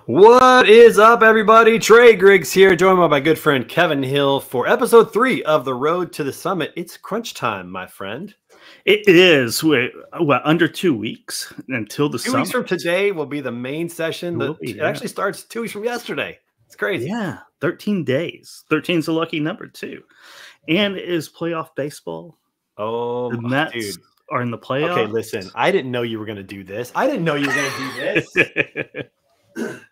What is up, everybody? Trey Griggs here, joined by my good friend Kevin Hill for episode 3 of The Road to the Summit. It's crunch time, my friend. It is. Under 2 weeks until the 2 summit. weeks from today will be the main session. It actually starts 2 weeks from yesterday. It's crazy. Yeah, 13 days. 13 is a lucky number, too. And it is playoff baseball. Oh, the Mets dude. are in the playoffs. Okay, listen. I didn't know you were going to do this. I didn't know you were going to do this.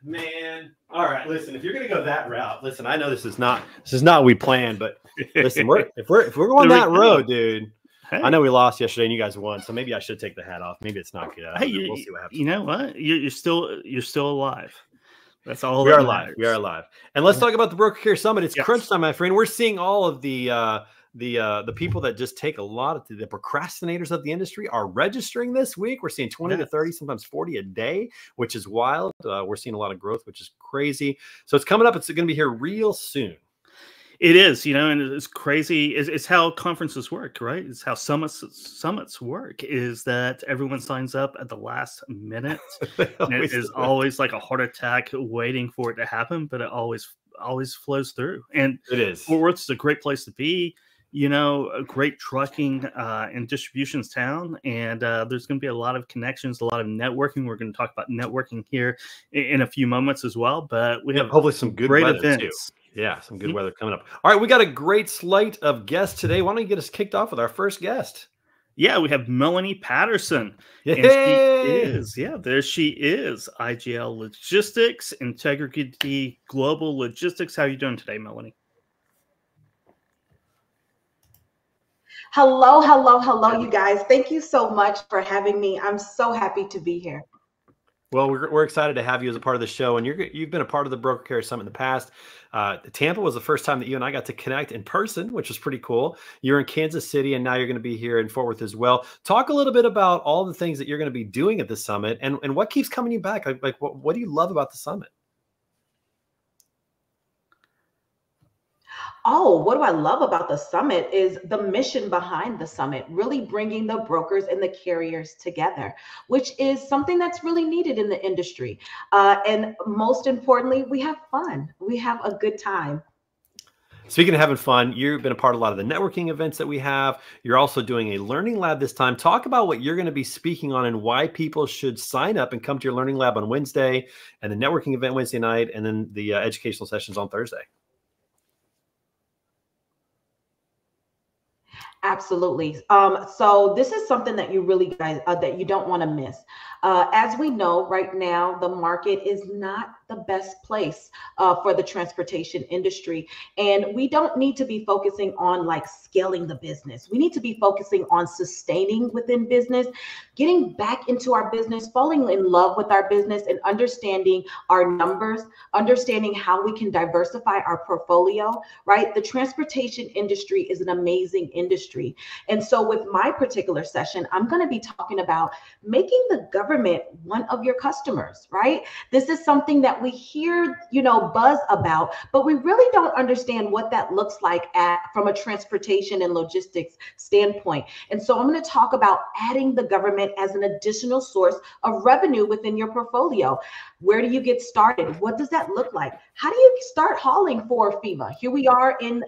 Man. All right, listen. If you're going to go that route, listen. I know this is not what we planned, but listen. If we're going that road, dude. Hey. I know we lost yesterday and you guys won, so maybe I should take the hat off. Maybe it's not good. Hey, we'll see what happens. You know what? You're still alive. That's all. We are alive. We are alive. And let's talk about the Broker Care Summit. It's crunch time, my friend. We're seeing all of the people that just take a lot of the procrastinators of the industry are registering this week. We're seeing 20 to 30, sometimes 40 a day, which is wild. We're seeing a lot of growth, which is crazy. So it's coming up. It's going to be here real soon. It is, and it's crazy. It's how conferences work, right? It's how summits work, is that everyone signs up at the last minute. And it is always like a heart attack waiting for it to happen, but it always flows through. And it is. Fort Worth is a great place to be, a great trucking and distributions town. And there's going to be a lot of connections, a lot of networking. We're going to talk about networking here in a few moments as well. But we have hopefully some good great events events. Too. Yeah, some good weather coming up. All right, we got a great slate of guests today. Why don't you get us kicked off with our first guest? Yeah, we have Melanie Patterson. Yay! And there she is. IGL Logistics, Integrity Global Logistics. How are you doing today, Melanie? Hello, you guys. Thank you so much for having me. I'm so happy to be here. Well, we're excited to have you as a part of the show, and you've been a part of the Broker Care Summit in the past. Tampa was the first time that you and I got to connect in person, which was pretty cool. You're in Kansas City, and now you're going to be here in Fort Worth as well. Talk a little bit about all the things that you're going to be doing at the summit, and what keeps coming you back. Like what do you love about the summit? Oh, what do I love about the summit is the mission behind the summit, really bringing the brokers and the carriers together, which is something that's really needed in the industry. And most importantly, we have fun. We have a good time. Speaking of having fun, you've been a part of a lot of the networking events that we have. You're also doing a learning lab this time. Talk about what you're going to be speaking on and why people should sign up and come to your learning lab on Wednesday, and the networking event Wednesday night, and then the educational sessions on Thursday. Absolutely. So this is something that you really guys that you don't want to miss. As we know right now, the market is not the best place for the transportation industry. And we don't need to be focusing on like scaling the business. We need to be focusing on sustaining within business, getting back into our business, falling in love with our business, and understanding our numbers, understanding how we can diversify our portfolio, right? The transportation industry is an amazing industry. And so with my particular session, I'm going to be talking about making the government one of your customers, right? This is something that we hear, buzz about, but we really don't understand what that looks like from a transportation and logistics standpoint. And so I'm going to talk about adding the government as an additional source of revenue within your portfolio. Where do you get started? What does that look like? How do you start hauling for FEMA? Here we are in,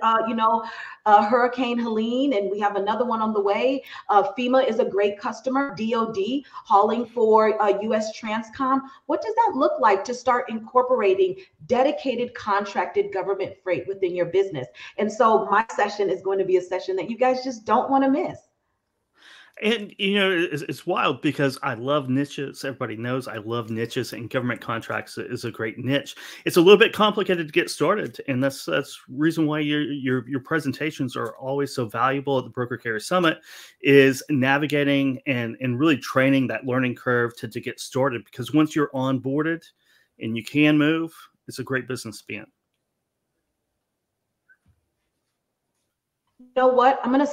Hurricane Helene, and we have another one on the way. FEMA is a great customer, DOD, hauling for US Transcom. What does that look like to start incorporating dedicated contracted government freight within your business? And so my session is going to be a session that you guys just don't want to miss. And, it's wild because I love niches. Everybody knows I love niches, and government contracts is a great niche. It's a little bit complicated to get started. And that's the reason why your presentations are always so valuable at the Broker Care Summit, is navigating and really training that learning curve to get started. Because once you're onboarded and you can move, it's a great business to be in. You know what? I'm going to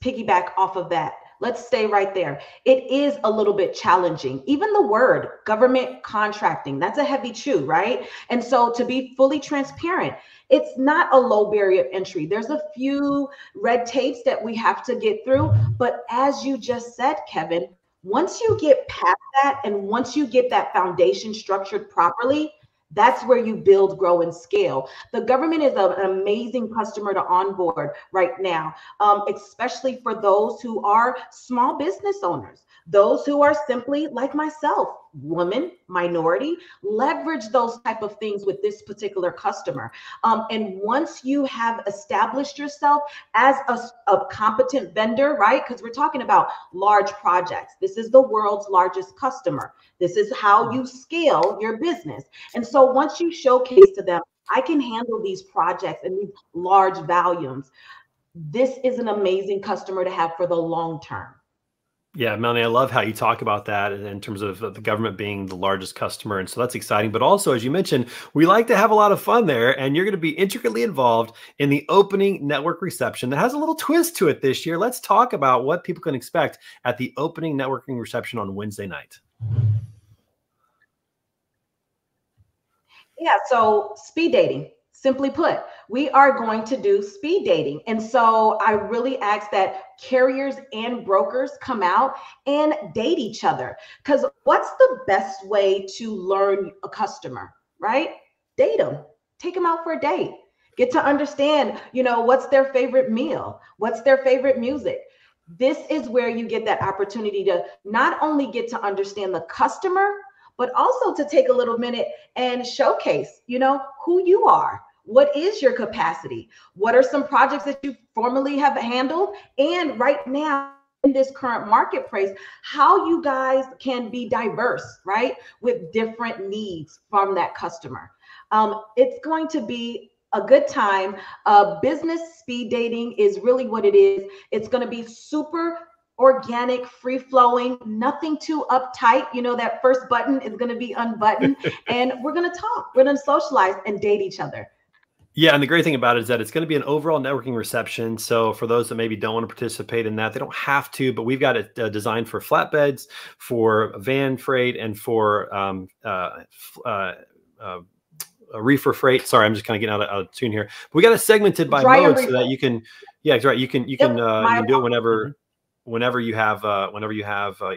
piggyback off of that. Let's stay right there. It is a little bit challenging. Even the word government contracting, that's a heavy chew, right? And so to be fully transparent, it's not a low barrier of entry. There's a few red tapes that we have to get through. But as you just said, Kevin, once you get past that and once you get that foundation structured properly, That's where you build, grow, and scale. The government is an amazing customer to onboard right now, especially for those who are small business owners, those who are simply like myself, woman, minority. Leverage those type of things with this particular customer. And once you have established yourself as a competent vendor, right? Because we're talking about large projects. This is the world's largest customer. This is how you scale your business. And so once you showcase to them, I can handle these projects and these large volumes, this is an amazing customer to have for the long term. Yeah, Melanie, I love how you talk about that in terms of the government being the largest customer. And so that's exciting. But also, as you mentioned, we like to have a lot of fun there. And you're going to be intricately involved in the opening network reception that has a little twist to it this year. Let's talk about what people can expect at the opening networking reception on Wednesday night. Yeah, so speed dating. Simply put, we are going to do speed dating. And so I really ask that carriers and brokers come out and date each other. Because what's the best way to learn a customer, right? Date them, take them out for a date, get to understand, what's their favorite meal, what's their favorite music. This is where you get that opportunity to not only get to understand the customer, but also to take a little minute and showcase, who you are. What is your capacity? What are some projects that you formerly have handled? And right now in this current marketplace, how you guys can be diverse, right? With different needs from that customer. It's going to be a good time. Business speed dating is really what it is. It's going to be super organic, free flowing, nothing too uptight. That first button is going to be unbuttoned and we're going to talk, we're going to socialize and date each other. Yeah, and the great thing about it is that it's going to be an overall networking reception. So for those that maybe don't want to participate in that, they don't have to, but we've got it designed for flatbeds, for van freight, and for reefer freight. Sorry, I'm just kind of getting out of tune here. But we got it segmented by mode so that you can, yeah, right. You can do it whenever you have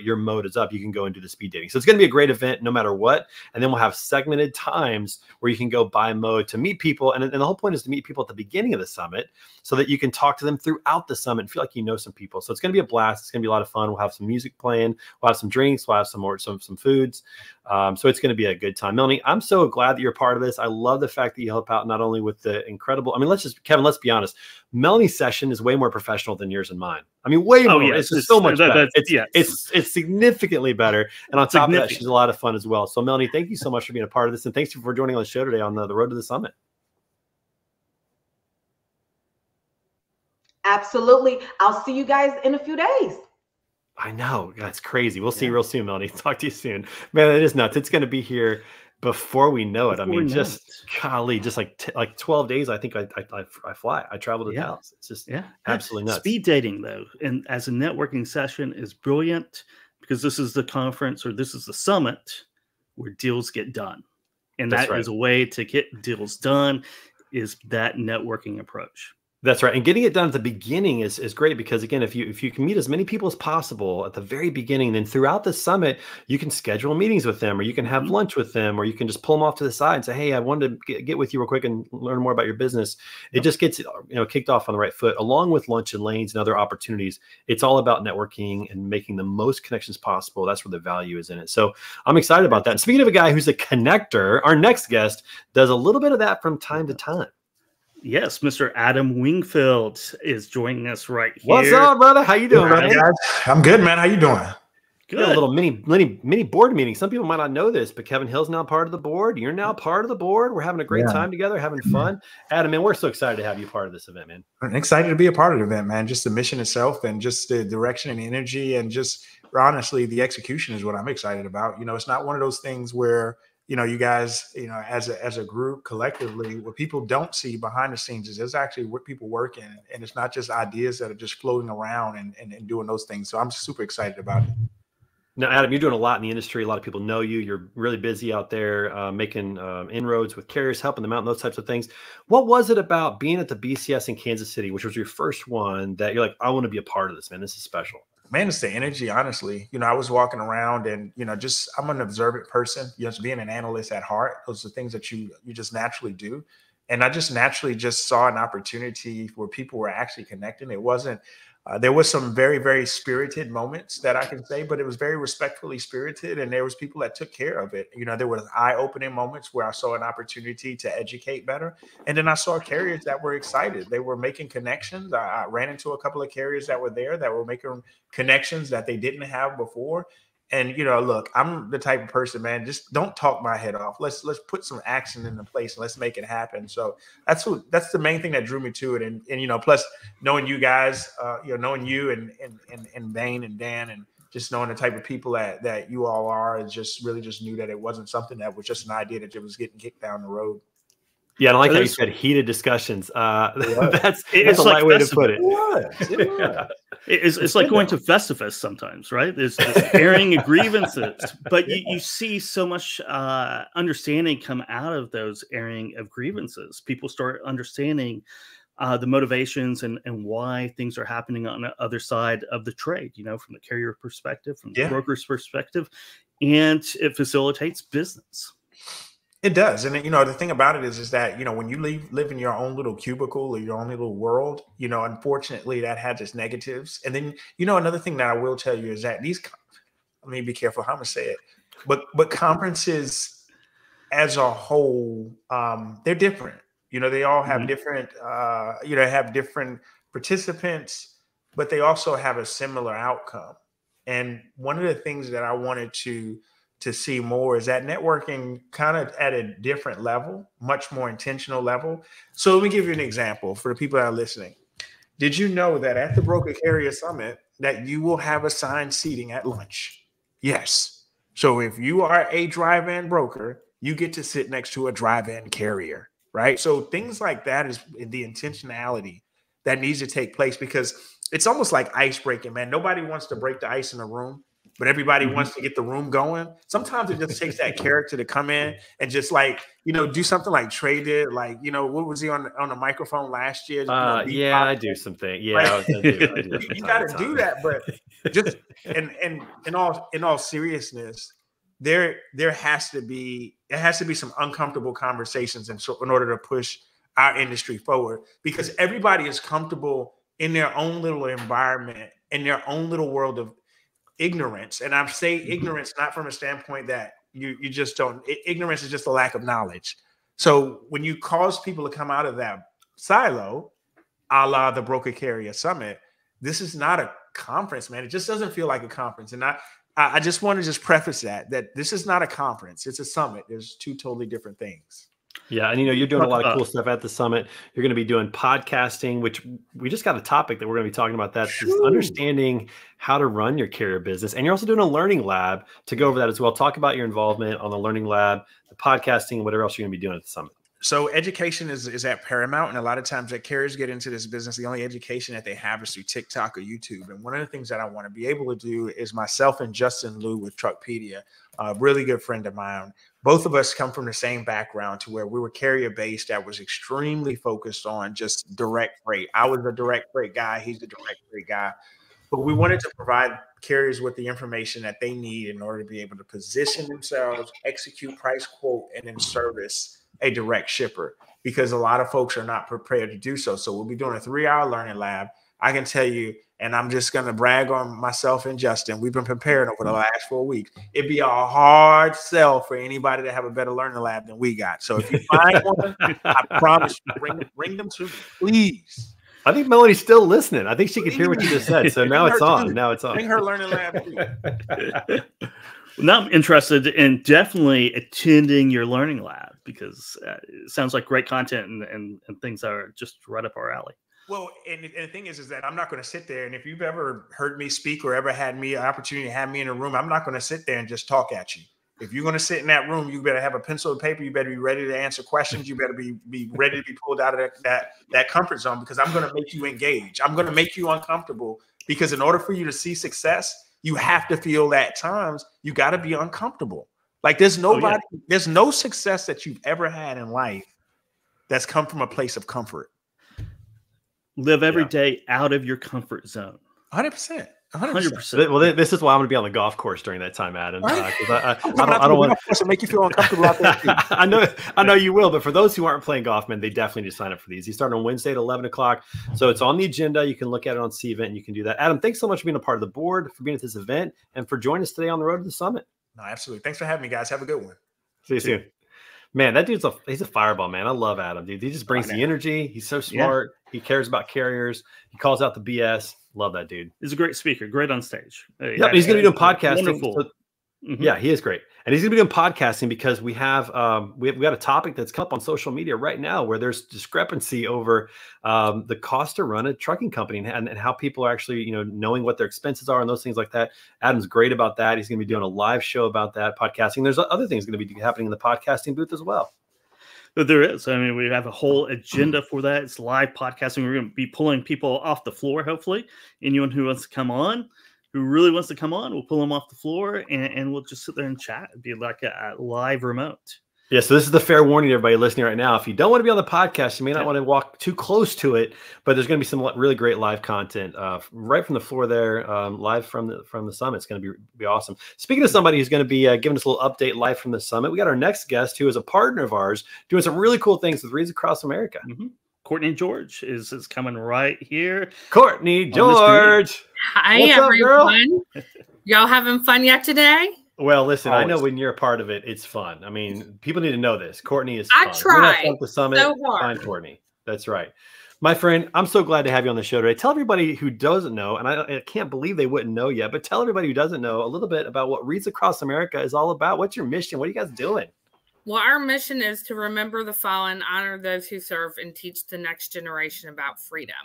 your mode is up, you can go and do the speed dating. So it's going to be a great event no matter what. And then we'll have segmented times where you can go by mode to meet people. And the whole point is to meet people at the beginning of the summit so that you can talk to them throughout the summit and feel like you know some people. So it's going to be a blast. It's going to be a lot of fun. We'll have some music playing. We'll have some drinks. We'll have some foods. So it's going to be a good time. Melanie, I'm so glad that you're a part of this. I love the fact that you help out not only with the incredible, Kevin, let's be honest. Melanie's session is way more professional than yours and mine. I mean, way more. Yeah, it's just so much better. It's significantly better. And on top of that, she's a lot of fun as well. So Melanie, thank you so much for being a part of this. And thanks for joining on the show today on the road to the summit. Absolutely. I'll see you guys in a few days. I know. That's crazy. We'll see you real soon, Melanie. Talk to you soon. Man, it is nuts. It's going to be here before we know it. I mean, just golly, just like 12 days. I think I fly. I travel to Dallas. It's just absolutely nuts. Speed dating, though, and as a networking session is brilliant because this is the conference or this is the summit where deals get done. And that is a way to get deals done is that networking approach. That's right. And getting it done at the beginning is great because, again, if you can meet as many people as possible at the very beginning, then throughout the summit, you can schedule meetings with them or you can have lunch with them or you can just pull them off to the side and say, hey, I wanted to get with you real quick and learn more about your business. It just gets kicked off on the right foot along with lunch and lanes and other opportunities. It's all about networking and making the most connections possible. That's where the value is in it. So I'm excited about that. And speaking of a guy who's a connector, our next guest does a little bit of that from time to time. Yes, Mr. Adam Wingfield is joining us right here. What's up, brother? How you doing, man? Guys? I'm good, man. How you doing? Good. A little mini board meeting. Some people might not know this, but Kevin Hill's now part of the board. You're now part of the board. We're having a great time together, having fun. Adam, man, we're so excited to have you part of this event, man. I'm excited to be a part of the event, man. Just the mission itself and just the direction and the energy and just honestly, the execution is what I'm excited about. It's not one of those things where you guys, as a group collectively, what people don't see behind the scenes is there's actually what people work in, and it's not just ideas that are just floating around and doing those things. So I'm super excited about it. Now, Adam, you're doing a lot in the industry. A lot of people know you. You're really busy out there making inroads with carriers, helping them out and those types of things. What was it about being at the BCS in Kansas City, which was your first one, that you're like, I want to be a part of this, man? This is special. Man, it's the energy, honestly. You know, I was walking around and, you know, just I'm an observant person, you know, just being an analyst at heart. Those are things that you just naturally do. And I just naturally just saw an opportunity where people were actually connecting. It wasn't, there was some very, very spirited moments that I can say, but it was very respectfully spirited. And there was people that took care of it. You know, there was eye-opening moments where I saw an opportunity to educate better. And then I saw carriers that were excited. They were making connections. I ran into a couple of carriers that were there that were making connections that they didn't have before. And, you know, look, I'm the type of person, man, just don't talk my head off. Let's put some action into place and let's make it happen. So that's the main thing that drew me to it. And you know, plus knowing you guys, you know, knowing you and Bane and Dan, and just knowing the type of people that you all are, is just really just knew that it wasn't something that was just an idea that it was getting kicked down the road. Yeah, I like how you said heated discussions. That's a like light way to put it. It's like going to Festivus sometimes, right? There's airing of grievances, but you see so much understanding come out of those airing of grievances. People start understanding the motivations and why things are happening on the other side of the trade, you know, from the carrier perspective, from the broker's perspective, and it facilitates business. It does. And, you know, the thing about it is that, you know, when you live in your own little cubicle or your own little world, you know, unfortunately that has its negatives. And then, you know, another thing that I will tell you is that let me be careful how I'm going to say it, but conferences as a whole, they're different. You know, they all have different, you know, have different participants, but they also have a similar outcome. And one of the things that I wanted to see more is that networking kind of at a different level, much more intentional level. So let me give you an example for the people that are listening. Did you know that at the Broker Carrier Summit that you will have assigned seating at lunch? Yes. So if you are a drive-in broker, you get to sit next to a drive-in carrier, right? So things like that is the intentionality that needs to take place, because it's almost like ice breaking, man. Nobody wants to break the ice in a room, but everybody wants to get the room going. Sometimes it just takes that character to come in and just, like, you know, do something like Trey did. Like, you know, what was he on the microphone last year? You know, yeah, I do something. Yeah, right? You got to do that. But just in all seriousness, there has to be some uncomfortable conversations in order to push our industry forward, because everybody is comfortable in their own little environment, in their own little world of ignorance. And I'm saying ignorance not from a standpoint that you just don't. Ignorance is just a lack of knowledge. So when you cause people to come out of that silo, a la the Broker Carrier Summit, this is not a conference, man. It just doesn't feel like a conference. And I just want to just preface that this is not a conference. It's a summit. There's two totally different things. Yeah. And, you know, you're doing a lot of cool stuff at the summit. You're going to be doing podcasting, which we just got a topic that we're going to be talking about. That's just understanding how to run your carrier business. And you're also doing a learning lab to go over that as well. Talk about your involvement on the learning lab, the podcasting, whatever else you're going to be doing at the summit. So education is at paramount. And a lot of times that carriers get into this business, the only education that they have is through TikTok or YouTube. And one of the things that I want to be able to do is myself and Justin Liu with Truckpedia, a really good friend of mine. Both of us come from the same background, to where we were carrier based that was extremely focused on just direct freight. I was a direct freight guy. He's a direct freight guy. But we wanted to provide carriers with the information that they need in order to be able to position themselves, execute, price, quote, and then service a direct shipper, because a lot of folks are not prepared to do so. So we'll be doing a 3-hour learning lab. I can tell you, and I'm just going to brag on myself and Justin, we've been preparing over the last 4 weeks. It'd be a hard sell for anybody to have a better learning lab than we got. So if you find one, I promise you, bring them to me, please. I think Melanie's still listening. I think she could hear what you just said. So now it's on. Now it's on. Bring her learning lab too. Now I'm interested in definitely attending your learning lab, because it sounds like great content and things that are just right up our alley. Well, and the thing is that I'm not going to sit there. And if you've ever heard me speak or ever had me an opportunity to have me in a room, I'm not going to sit there and just talk at you. If you're going to sit in that room, you better have a pencil and paper. You better be ready to answer questions. You better be ready to be pulled out of that comfort zone, because I'm going to make you engage. I'm going to make you uncomfortable, because in order for you to see success, you have to feel at times you got to be uncomfortable. Like there's no success that you've ever had in life that's come from a place of comfort. Live every day out of your comfort zone. 100%. 100%. Well, this is why I'm going to be on the golf course during that time, Adam. Right? I don't want to make you feel uncomfortable out there. I know you will, but for those who aren't playing golf, man, they definitely need to sign up for these. These start on Wednesday at 11 o'clock. So it's on the agenda. You can look at it on C-Event and you can do that. Adam, thanks so much for being a part of the board, for being at this event, and for joining us today on the road to the summit. No, absolutely. Thanks for having me, guys. Have a good one. See you soon. Man, that dude's he's a fireball, man. I love Adam, dude. He just brings the energy. He's so smart. Yeah. He cares about carriers. He calls out the BS. Love that dude. He's a great speaker, great on stage. Yeah, he's going to be doing podcasting. Wonderful. So, yeah, he is great. And he's going to be doing podcasting because we have we've got a topic that's come up on social media right now where there's discrepancy over the cost to run a trucking company and how people are actually, knowing what their expenses are and those things like that. Adam's great about that. He's going to be doing a live show about that, podcasting. There's other things going to be happening in the podcasting booth as well. But there is. I mean, we have a whole agenda for that. It's live podcasting. We're going to be pulling people off the floor, hopefully. Anyone who wants to come on, who really wants to come on, we'll pull them off the floor and we'll just sit there and chat. It'd be like a live remote. Yeah, so this is the fair warning to everybody listening right now. If you don't want to be on the podcast, you may not want to walk too close to it, but there's going to be some really great live content right from the floor there, live from the summit. It's going to be awesome. Speaking of somebody who's going to be giving us a little update live from the summit, we got our next guest who is a partner of ours doing some really cool things with Reads Across America. Mm-hmm. Courtney George is coming right here. Courtney George. Hi, what's everyone. Y'all having fun yet today? Well, listen, always. I know when you're a part of it, it's fun. I mean, people need to know this. Courtney is fun. I try. At the summit, so find Courtney. That's right. My friend, I'm so glad to have you on the show today. Tell everybody who doesn't know, and I can't believe they wouldn't know yet, but tell everybody who doesn't know a little bit about what Reads Across America is all about. What's your mission? What are you guys doing? Well, our mission is to remember the fallen, honor those who serve, and teach the next generation about freedom.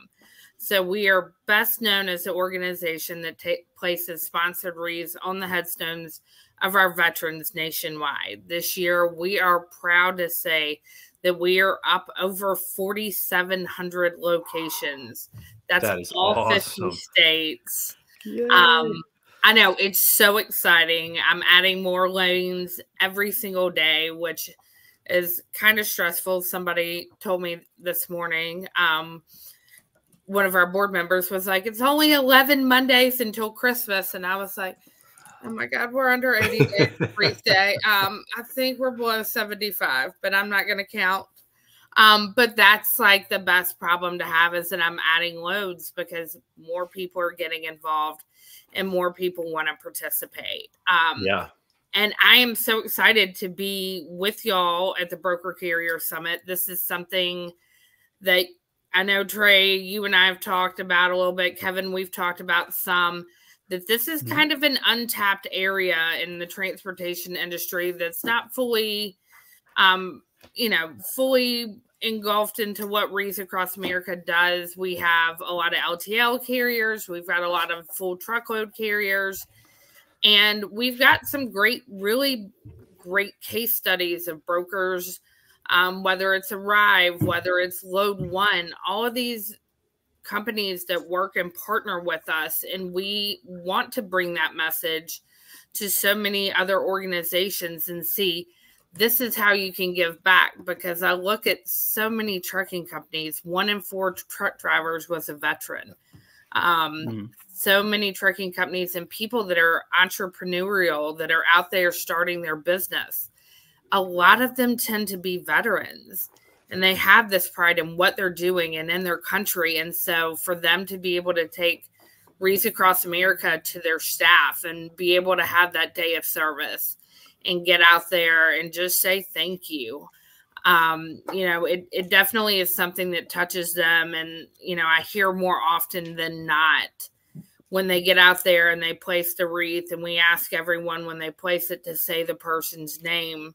So we are best known as an organization that places sponsored wreaths on the headstones of our veterans nationwide. This year, we are proud to say that we are up over 4,700 locations. That's all awesome. 50 states. I know, it's so exciting. I'm adding more lanes every single day, which is kind of stressful. Somebody told me this morning, one of our board members was like, it's only 11 Mondays until Christmas. And I was like, oh my God, we're under 80 days for Wreath Day. I think we're below 75, but I'm not going to count. But that's like the best problem to have is that I'm adding loads because more people are getting involved and more people want to participate. And I am so excited to be with y'all at the Broker Carrier Summit. This is something that I know, Trey, you and I have talked about a little bit. Kevin, we've talked about some, that this is kind of an untapped area in the transportation industry that's not fully, fully engulfed into what Reads Across America does. We have a lot of LTL carriers. We've got a lot of full truckload carriers. And we've got some really great case studies of brokers, whether it's Arrive, whether it's Load One, all of these companies that work and partner with us. And we want to bring that message to so many other organizations and see this is how you can give back, because I look at so many trucking companies, 1 in 4 truck drivers was a veteran. So many trucking companies and people that are entrepreneurial, that are out there starting their business. A lot of them tend to be veterans, and they have this pride in what they're doing and in their country. And so for them to be able to take Reads Across America to their staff and be able to have that day of service and get out there and just say thank you. It definitely is something that touches them. And, I hear more often than not when they get out there and they place the wreath, and we ask everyone when they place it to say the person's name,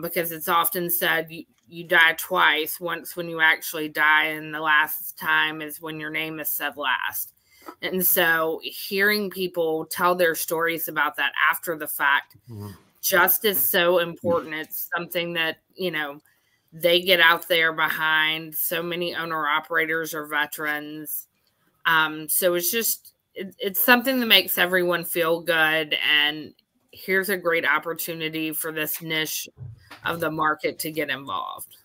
because it's often said you die twice, once when you actually die, and the last time is when your name is said last. And so hearing people tell their stories about that after the fact just is so important. It's something that, they get out there behind. So many owner operators are veterans. So it's something that makes everyone feel good. And here's a great opportunity for this niche of the market to get involved.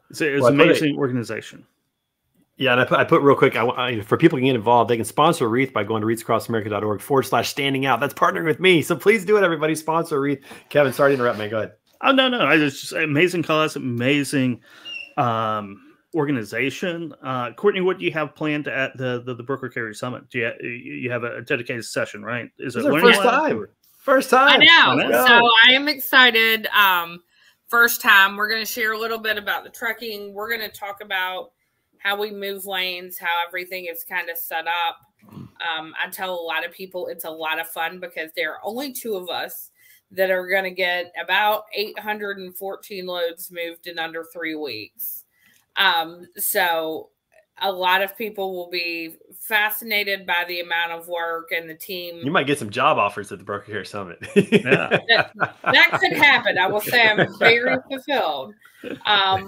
It's an amazing organization. Yeah, and I put real quick, for people to get involved, they can sponsor a wreath by going to wreathsacrossamerica.org/standing out. That's partnering with me. So please do it, everybody. Sponsor a wreath. Kevin, sorry to interrupt, man. Go ahead. Oh, no. It's just amazing cause, amazing organization. Courtney, what do you have planned at the Broker Carrier Summit? Do you have a dedicated session, right? Is it learning first time? First time. I know. So I am excited. First time. We're going to share a little bit about the trucking. We're going to talk about how we move lanes, how everything is kind of set up. I tell a lot of people it's a lot of fun because there are only 2 of us that are going to get about 814 loads moved in under 3 weeks. So a lot of people will be fascinated by the amount of work and the team. You might get some job offers at the Broker Carrier Summit. Yeah. that could happen. I will say I'm very fulfilled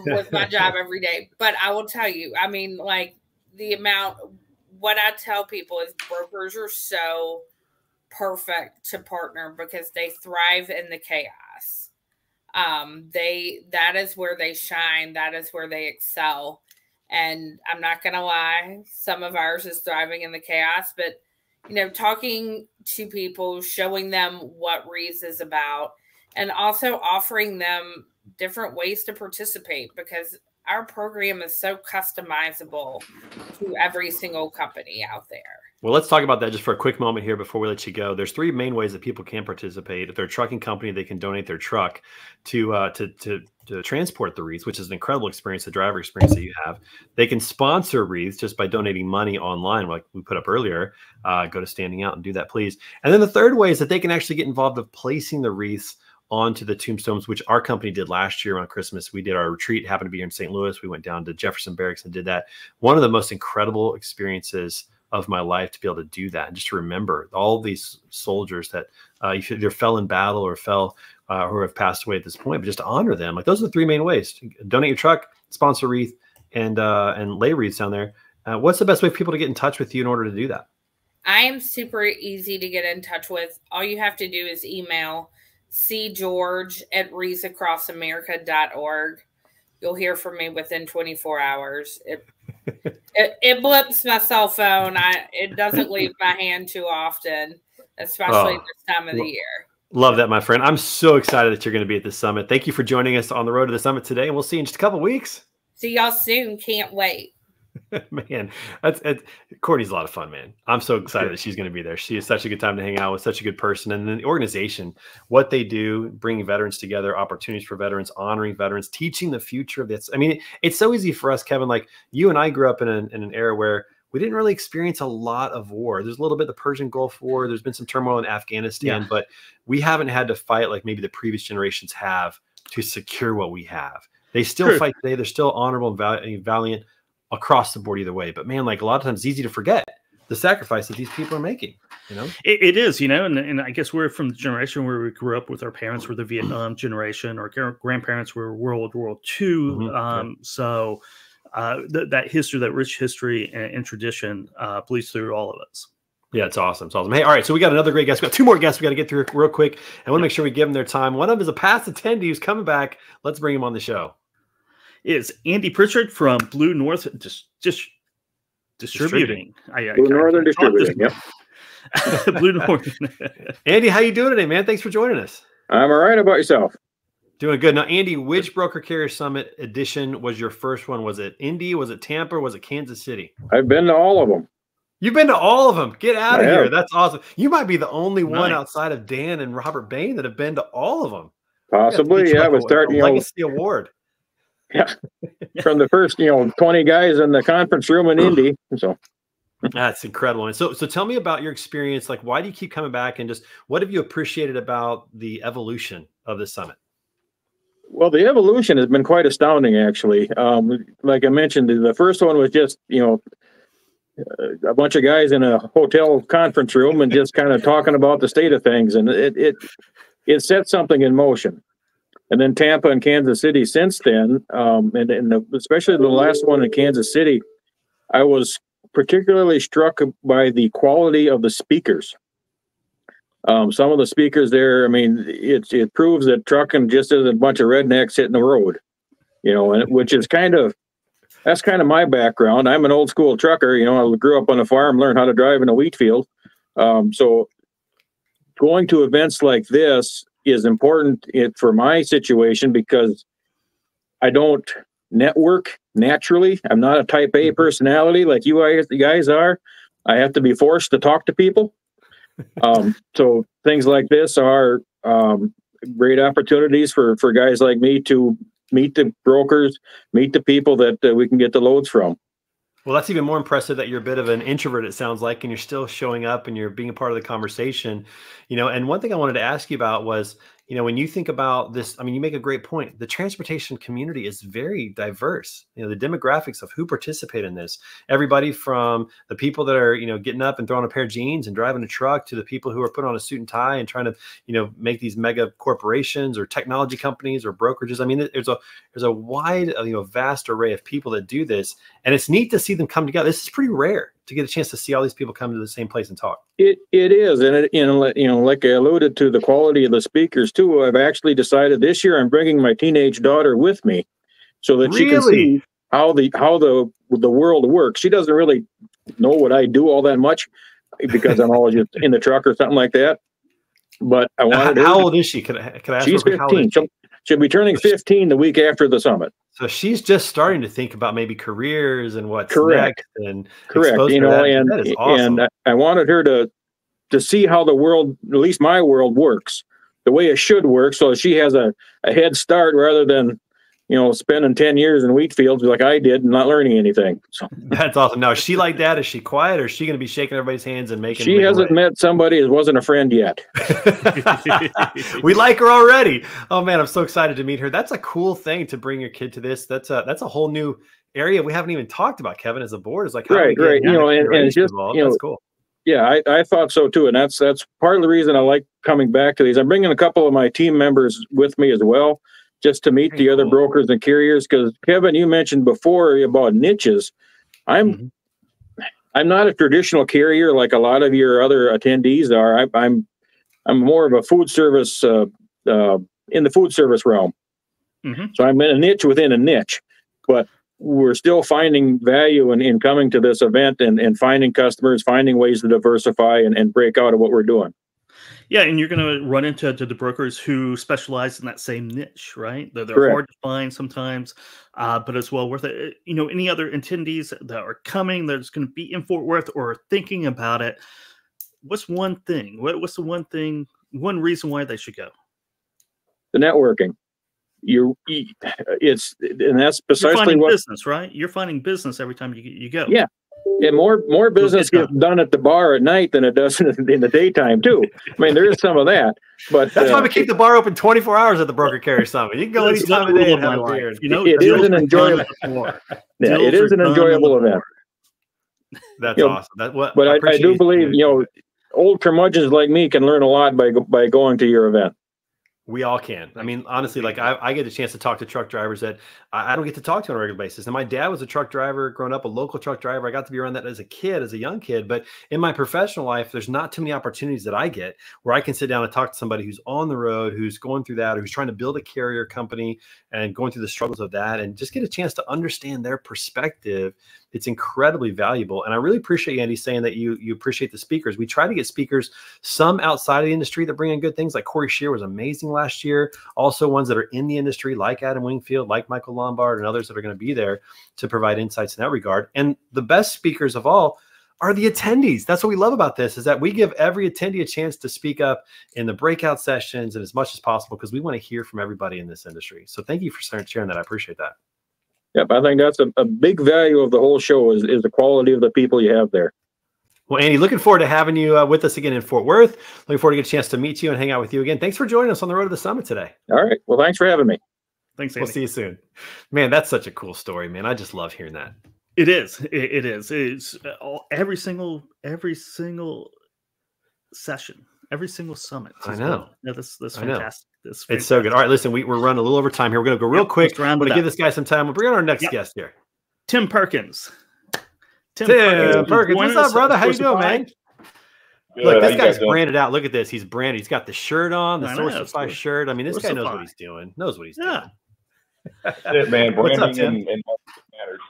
with my job every day. But I will tell you, I mean, like what I tell people is brokers are so perfect to partner because they thrive in the chaos. That is where they shine. That is where they excel. And I'm not going to lie, some of ours is thriving in the chaos, but, talking to people, showing them what Rees is about, and also offering them different ways to participate because our program is so customizable to every single company out there. Well, let's talk about that just for a quick moment here before we let you go. There's 3 main ways that people can participate. If they're a trucking company, they can donate their truck to transport the wreaths, which is an incredible experience, the driver experience that you have. They can sponsor wreaths just by donating money online, like we put up earlier. Go to Standing Out and do that, please. And then the third way is that they can actually get involved with placing the wreaths onto the tombstones, which our company did last year on Christmas. We did our retreat, happened to be here in St. Louis. We went down to Jefferson Barracks and did that. One of the most incredible experiences of my life to be able to do that and just to remember all these soldiers that either fell in battle or fell who have passed away at this point, but just to honor them. Like those are the 3 main ways: donate your truck, sponsor wreath, and lay wreaths down there. What's the best way for people to get in touch with you in order to do that? I am super easy to get in touch with. All you have to do is email cgeorge@wreathsacrossamerica.org. You'll hear from me within 24 hours. It blips my cell phone. It doesn't leave my hand too often, especially this time of the year. Love that, my friend. I'm so excited that you're going to be at the summit. Thank you for joining us on the road to the summit today, and we'll see you in just a couple of weeks. See y'all soon. Can't wait. Man, Courtney's a lot of fun, man. I'm so excited that she's going to be there. She is such a good time to hang out with, such a good person. And then the organization, what they do, bringing veterans together, opportunities for veterans, honoring veterans, teaching the future of this. I mean, it's so easy for us, Kevin. Like you and I grew up in an era where we didn't really experience a lot of war. There's a little bit of the Persian Gulf War. There's been some turmoil in Afghanistan, but we haven't had to fight like maybe the previous generations have to secure what we have. They still fight today. They're still honorable and valiant across the board either way. But man, like a lot of times it's easy to forget the sacrifice that these people are making, It is, and I guess we're from the generation where we grew up with our parents were the Vietnam generation, our grandparents were World War II. So that history, that rich history and tradition bleeds through all of us. Yeah, it's awesome. It's awesome. Hey, all right. So we got another great guest. We got 2 more guests we got to get through real quick. I want to make sure we give them their time. One of them is a past attendee who's coming back. Let's bring him on the show. It's Andy Pritchard from Blue North Distributing. Blue Northern Distributing. Yep. Blue North. Andy, how you doing today, man? Thanks for joining us. I'm all right. How about yourself? Doing good. Now, Andy, which Broker Carrier Summit edition was your first one? Was it Indy? Was it Tampa? Or was it Kansas City? I've been to all of them. You've been to all of them. Get out of here. That's awesome. You might be the only one outside of Dan and Robert Bain that have been to all of them. Possibly. Yeah. I was starting a legacy award. Yeah. From the first, 20 guys in the conference room in Indy. So that's incredible. And so tell me about your experience. Like, why do you keep coming back, and just what have you appreciated about the evolution of this summit? Well, the evolution has been quite astounding, actually. Like I mentioned, the first one was just, a bunch of guys in a hotel conference room and just kind of talking about the state of things. And it set something in motion. And then Tampa and Kansas City since then, especially the last one in Kansas City, I was particularly struck by the quality of the speakers. Some of the speakers there, I mean, it proves that trucking just isn't a bunch of rednecks hitting the road, and which is kind of that's kind of my background. I'm an old school trucker. You know, I grew up on a farm, learned how to drive in a wheat field. So going to events like this is important for my situation because I don't network naturally. I'm not a type A personality like you guys are. I have to be forced to talk to people. So things like this are great opportunities for guys like me to meet the brokers, meet the people that we can get the loads from. Well, that's even more impressive that you're a bit of an introvert, it sounds like, and you're still showing up and you're being a part of the conversation. You know, and one thing I wanted to ask you about was, you know, when you think about this, I mean, you make a great point. The transportation community is very diverse. You know, the demographics of who participate in this, everybody from the people that are, you know, getting up and throwing a pair of jeans and driving a truck to the people who are putting on a suit and tie and trying to, you know, make these mega corporations or technology companies or brokerages. I mean, there's a wide, you know, vast array of people that do this, and it's neat to see them come together. This is pretty rare to get a chance to see all these people come to the same place and talk. It is, and it, you know, like I alluded to, the quality of the speakers too. I've actually decided this year I'm bringing my teenage daughter with me, so that she can see how the world works. She doesn't really know what I do all that much because I'm always just in the truck or something like that. But I wanted her. How old is she? Can I ask? She's 15. She'll be turning 15 the week after the summit. So she's just starting to think about maybe careers and what's correct next and correct. You know, that is awesome. And I wanted her to see how the world, at least my world, works the way it should work, so she has a head start rather than, you know, spending 10 years in wheat fields like I did and not learning anything. So that's awesome. Now, is she like that? Is she quiet, or is she going to be shaking everybody's hands and making? She hasn't met somebody that wasn't a friend yet. We like her already. Oh man, I'm so excited to meet her. That's a cool thing to bring your kid to this. That's a whole new area we haven't even talked about, Kevin, as a board. Is like how right. You know, and it's just involved. You know, that's cool. Yeah, I thought so too, and that's part of the reason I like coming back to these. I'm bringing a couple of my team members with me as well, just to meet the other brokers and carriers. Because Kevin, you mentioned before about niches. I'm not a traditional carrier like a lot of your other attendees are. I'm more of a food service in the food service realm. So I'm in a niche within a niche, but we're still finding value in coming to this event and finding customers, finding ways to diversify and break out of what we're doing. Yeah, and you're going to run into the brokers who specialize in that same niche, right? They're hard to find sometimes, but it's well worth it. You know, any other attendees that are coming that's going to be in Fort Worth or thinking about it, what's one thing? What's the one reason why they should go? The networking. It's and that's precisely what business, right? You're finding business every time you go. Yeah, and more business gets done at the bar at night than it does in the daytime too. I mean, there is some of that, but that's why we keep the bar open 24 hours at the Broker Carrier Summit. You can go any time of day and have a beer. You know, it is an enjoyable. Yeah, it is an enjoyable event. That's awesome. But I do believe, you know, old curmudgeons like me can learn a lot by going to your event. We all can. I mean, honestly, like I get a chance to talk to truck drivers that I don't get to talk to on a regular basis. And my dad was a truck driver, growing up, a local truck driver. I got to be around that as a young kid. But in my professional life, there's not too many opportunities that I get where I can sit down and talk to somebody who's on the road, who's going through that, or who's trying to build a carrier company and going through the struggles of that, and just get a chance to understand their perspective. It's incredibly valuable. And I really appreciate you, Andy, saying that you appreciate the speakers. We try to get speakers, some outside of the industry that bring in good things, like Corey Shear was amazing last year. Also ones that are in the industry, like Adam Wingfield, like Michael Lombard, and others that are going to be there to provide insights in that regard. And the best speakers of all are the attendees. That's what we love about this, is that we give every attendee a chance to speak up in the breakout sessions and as much as possible, because we want to hear from everybody in this industry. So thank you for sharing that. I appreciate that. Yep, I think that's a big value of the whole show is the quality of the people you have there. Well, Andy, looking forward to having you with us again in Fort Worth. Looking forward to get a chance to meet you and hang out with you again. Thanks for joining us on the road to the summit today. All right. Well, thanks for having me. Thanks, Andy. We'll see you soon. Man, that's such a cool story, man. I just love hearing that. It is. It is. It's every single session, every single summit. I know. Yeah, that's fantastic. It's so good. All right, listen, we're running a little over time here. We're going to go real quick. We're going to give this guy some time. We'll bring on our next guest here. Tim Perkins. Tim Perkins. What's up, brother? How you doing, man? Good. Look, this guy's branded out. Look at this. He's branded. He's got the shirt on, the Source Supply shirt. I mean, this guy knows what he's doing. Knows what he's doing. That's it, man. Branding and matters.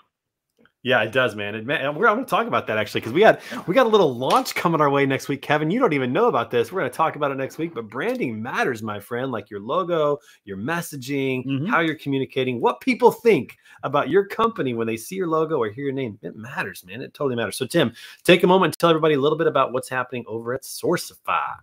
Yeah, it does, man. I'm going to talk about that actually, because we got a little launch coming our way next week, Kevin. You don't even know about this. We're going to talk about it next week. But branding matters, my friend. Like your logo, your messaging, how you're communicating, what people think about your company when they see your logo or hear your name. It matters, man. It totally matters. So, Tim, take a moment and tell everybody a little bit about what's happening over at Sourcify.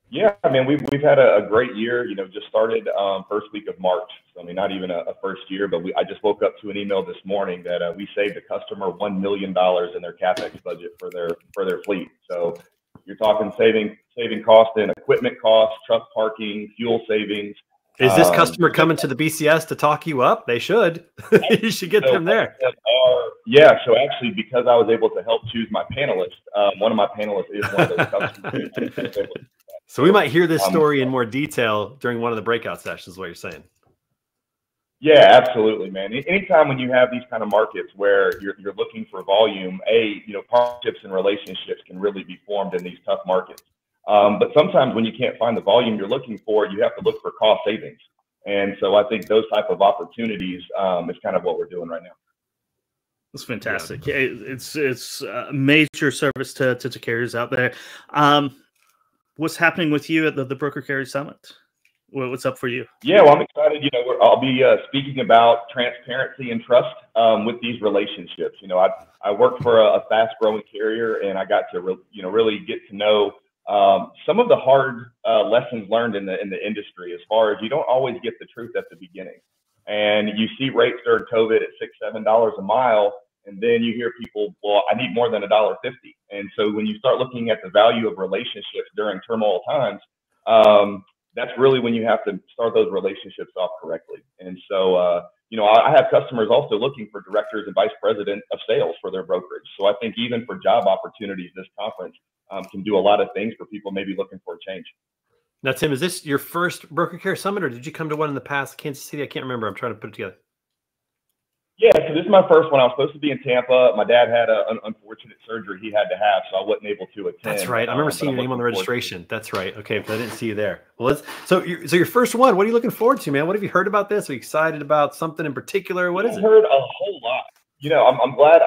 Yeah, I mean, we've had a great year. You know, just started first week of March. So, I mean, not even a first year, but I just woke up to an email this morning that we saved a customer $1 million in their CapEx budget for their fleet. So you're talking saving cost in equipment costs, truck parking, fuel savings. Is this customer coming to the BCS to talk you up? They should. You should get them there. Yeah. So actually, because I was able to help choose my panelist, one of my panelists is one of those customers. So we might hear this story in more detail during one of the breakout sessions, is what you're saying. Yeah, absolutely, man. Anytime when you have these kind of markets where you're looking for volume, partnerships and relationships can really be formed in these tough markets. But sometimes when you can't find the volume you're looking for, you have to look for cost savings. And so I think those type of opportunities is kind of what we're doing right now. That's fantastic. Yeah. It's a major service to carriers out there. What's happening with you at the Broker Carrier Summit? What's up for you? Yeah, well, I'm excited. You know, I'll be speaking about transparency and trust with these relationships. You know, I work for a fast-growing carrier, and I got to really get to know some of the hard lessons learned in the industry. As far as you don't always get the truth at the beginning, and you see rates during COVID at $6-7 a mile. And then you hear people, well, I need more than $1.50. And so when you start looking at the value of relationships during turmoil times, that's really when you have to start those relationships off correctly. And so, I have customers also looking for directors and vice president of sales for their brokerage. So I think even for job opportunities, this conference can do a lot of things for people maybe looking for a change. Now, Tim, is this your first Broker Care Summit, or did you come to one in the past, Kansas City? I can't remember. I'm trying to put it together. Yeah, so this is my first one. I was supposed to be in Tampa. My dad had an unfortunate surgery he had to have, so I wasn't able to attend. That's right. I remember seeing your name on the registration. That's right. Okay, but I didn't see you there. Well, so your first one. What are you looking forward to, man? What have you heard about this? Are you excited about something in particular? What is it? I've heard a whole lot. You know, I'm glad.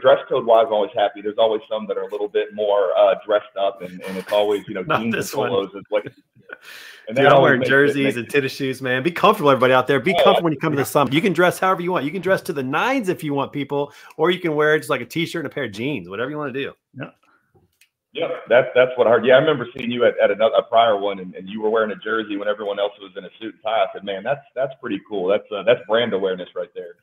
Dress code wise, I'm always happy. There's always some that are a little bit more dressed up, and it's always jeans and polos is what. And dude, I'm wearing jerseys and tennis shoes, man. Be comfortable, everybody out there. Be comfortable when you come to the summit. You can dress however you want. You can dress to the nines if you want, people, or you can wear just like a t-shirt and a pair of jeans, whatever you want to do. Yeah. Yep, that's what I heard. Yeah, I remember seeing you at a prior one, and you were wearing a jersey when everyone else was in a suit and tie. I said, man, that's pretty cool. That's brand awareness right there.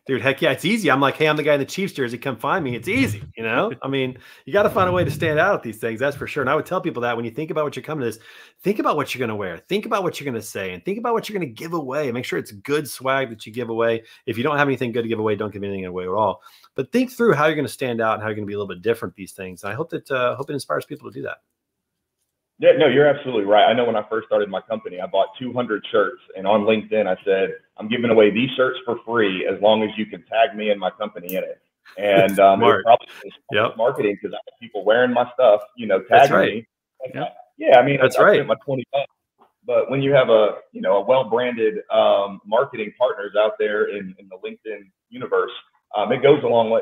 Dude, heck yeah, it's easy. I'm like, hey, I'm the guy in the Chiefs jersey. Come find me. It's easy, you know? I mean, you got to find a way to stand out at these things, that's for sure. And I would tell people that when you think about what you're coming to this, think about what you're going to wear. Think about what you're going to say, and think about what you're going to give away. Make sure it's good swag that you give away. If you don't have anything good to give away, don't give anything away at all. But think through how you're going to stand out and how you're going to be a little bit different these things. And I hope that it inspires people to do that. Yeah, no, you're absolutely right. I know when I first started my company, I bought 200 shirts, and on LinkedIn, I said, I'm giving away these shirts for free as long as you can tag me and my company in it. And it was probably marketing, because I had people wearing my stuff, tagging me. Yeah, I mean, that's I right. spent my $20. But when you have a well-branded marketing partners out there in the LinkedIn universe, it goes a long way.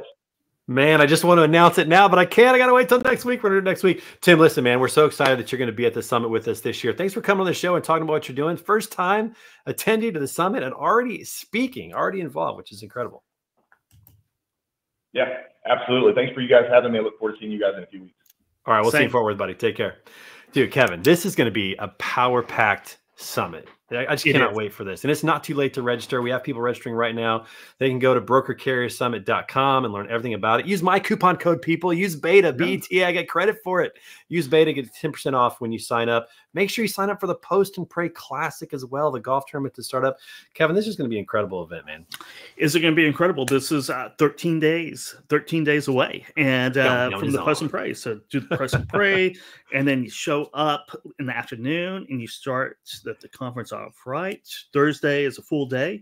Man, I just want to announce it now, but I can't. I got to wait till next week. We're going to do it next week. Tim, listen, man, we're so excited that you're going to be at the summit with us this year. Thanks for coming on the show and talking about what you're doing. First time attendee to the summit and already speaking, already involved, which is incredible. Yeah, absolutely. Thanks for you guys having me. I look forward to seeing you guys in a few weeks. All right, we'll see you forward, buddy. Take care. Dude, Kevin, this is going to be a power-packed summit. I just cannot wait for this. And it's not too late to register. We have people registering right now. They can go to brokercarriersummit.com and learn everything about it. Use my coupon code, people. Use BETA, BETA. I get credit for it. Use BETA, get 10% off when you sign up. Make sure you sign up for the Post and Pray Classic as well, the golf tournament to start up. Kevin, this is going to be an incredible event, man. Is it going to be incredible? This is 13 days away. And from the Post and Pray. So do the Post and Pray, and then you show up in the afternoon, and you start the conference off right. Thursday is a full day.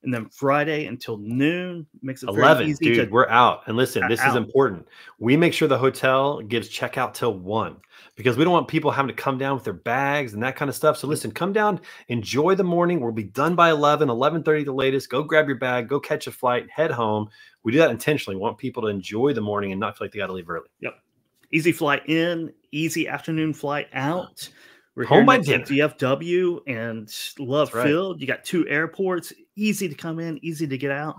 and then Friday until noon. Makes it 11, easy dude, we're out. And listen, this is out. important. We make sure the hotel gives checkout till 1 because we don't want people having to come down with their bags and that kind of stuff. So listen, come down, enjoy the morning. We'll be done by 11, 11:30 the latest. Go grab your bag, go catch a flight, head home. We do that intentionally. We want people to enjoy the morning and not feel like they got to leave early. Yep. Easy flight in, easy afternoon flight out. We're home by here next to DFW and Love That's right. Field. You got 2 airports, easy to come in, easy to get out.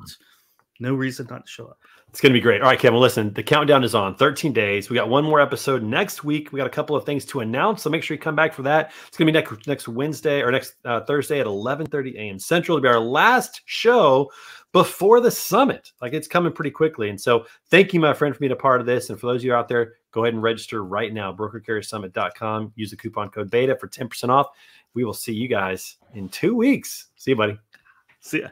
No reason not to show up. It's going to be great. All right, Kevin, listen, the countdown is on 13 days. We got one more episode next week. We got a couple of things to announce, so make sure you come back for that. It's going to be next Wednesday or next Thursday at 11:30 a.m. Central. It'll be our last show before the summit. Like, it's coming pretty quickly. And so thank you, my friend, for being a part of this. And for those of you out there, go ahead and register right now, brokercarriersummit.com. Use the coupon code BETA for 10% off. We will see you guys in 2 weeks. See you, buddy. See ya.